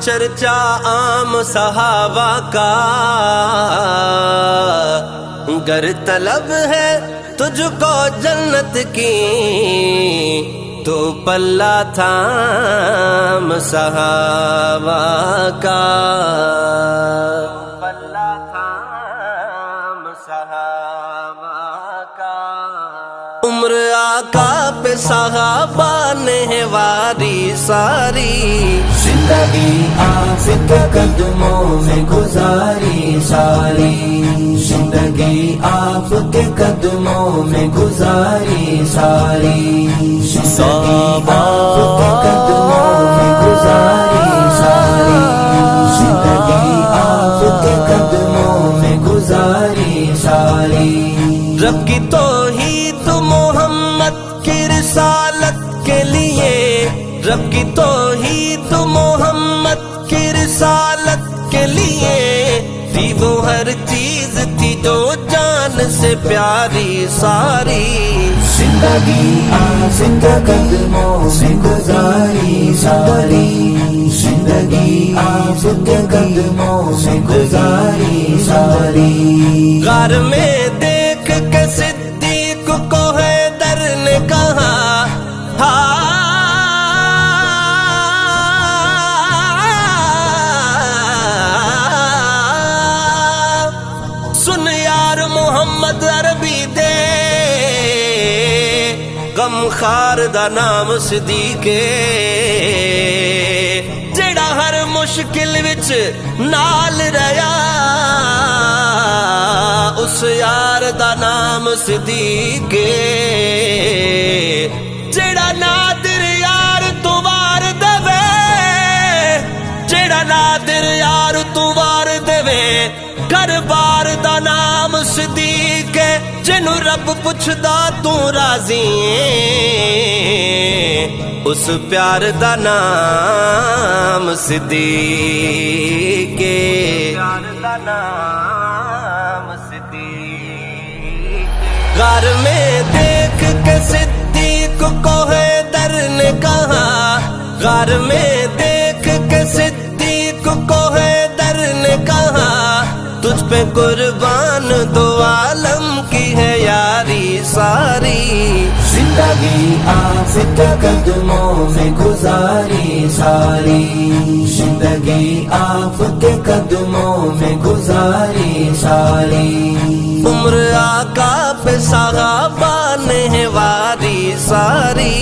چرچا عام صحابہ کا، گر طلب ہے تجھ کو جنت کی تو پلہ تھام صحابہ کا، پلہ تھام صحابہ کا۔ عمر آقا پہ صحابہ نے واری ساری، زندگی آپ کے قدموں میں گزاری ساری، زندگی آپ کے قدموں میں گزاری ساری، زندگی آپ کے قدموں میں گزاری ساری، زندگی آپ کے قدموں میں گزاری ساری۔ رب کی توحید محمد کی رسالت کے لیے، رب کی توحید محمد کی رسالت کے لیے، تھی وہ ہر چیز تھی جو جان سے پیاری ساری، زندگی آپ کے قدموں میں گزاری ساری، زندگی آپ کے قدموں میں گزاری ساری۔ غار میں دیکھ کے صدیق کو حیدر نے کہا، سن یار محمد عربی دے، غم خار دا نام صدیق جڑا ہر مشکل وچ نال رہیا، اس یار دا نام صدیق جڑا نادر یار تو وار دے، جڑا نادر یار تو وار دے، گھر بار دا نام صدیق جنوں رب پچھدا تو راضی ہے، اس پیار دا نام صدیق، پیار دا نام صدیق۔ غار میں دیکھ کے صدیق کو حیدر نے کہا، غار میں دیکھ کے صدیق کو حیدر نے کہا، تجھ پہ قربان دو عالم کی ہے یاری ساری، زندگی آپ کے قدموں میں گزاری ساری، زندگی آپ کے قدموں میں گزاری ساری۔ عمر آقا پہ صحابہ نے واری ساری،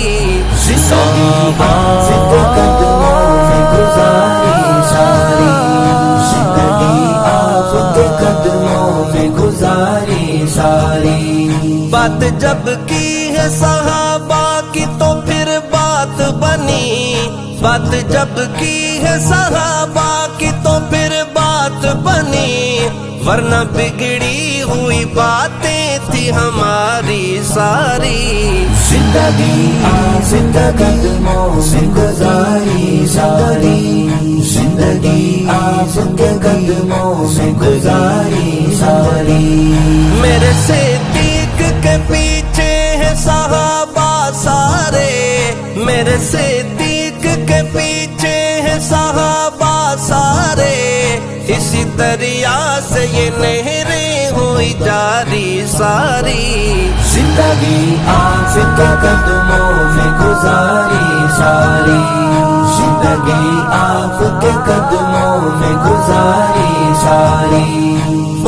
زندگی آپ کے قدموں میں گزاری ساری، زندگی آپ کے قدموں میں گزاری ساری۔ بات جب کی ہے صحابہ کی تو پھر بات بنی، بات جب کی ہے صحابہ کی تو پھر بات بنی، ورنہ بگڑی ہوئی باتیں تھی ہماری ساری، زندگی آپ کے قدموں میں گزاری ساری، زندگی آپ کے قدموں میں گزاری ساری۔ میرے صدیق کے پیچھے ہے صحابہ سارے، میرے صدیق کے پیچھے ہے صحابہ سارے، اسی دریا سے یہ نہریں ہوئی جاری ساری، زندگی آپ کے قدموں میں گزاری ساری، زندگی آپ کے قدموں میں گزاری ساری۔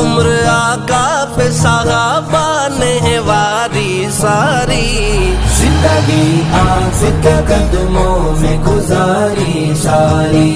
عمر آقا پہ صحابہ نے واری ساری، زندگی آپ کے قدموں میں گزاری ساری،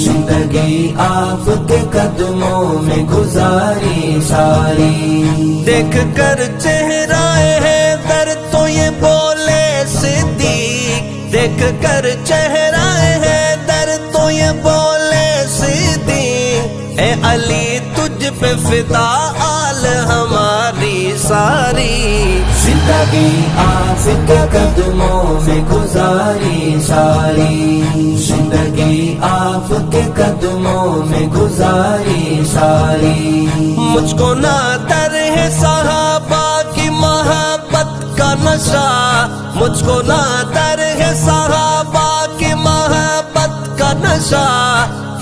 زندگی آپ کے قدموں میں گزاری ساری۔ دیکھ کر چہرہ حیدر تو یہ بولے صدیق، دیکھ کر چہرہ حیدر تو یہ بولے صدیق، اے علی تجھ پہ فدا آل ہماری ساری، زندگی آپ کے قدموں میں گزاری ساری، زندگی آپ کے قدموں میں گزاری ساری۔ مجھ کو نادر ہے صحابہ کی محبت کا نشہ، مجھ کو نادر ہے صحابہ کی محبت کا نشہ،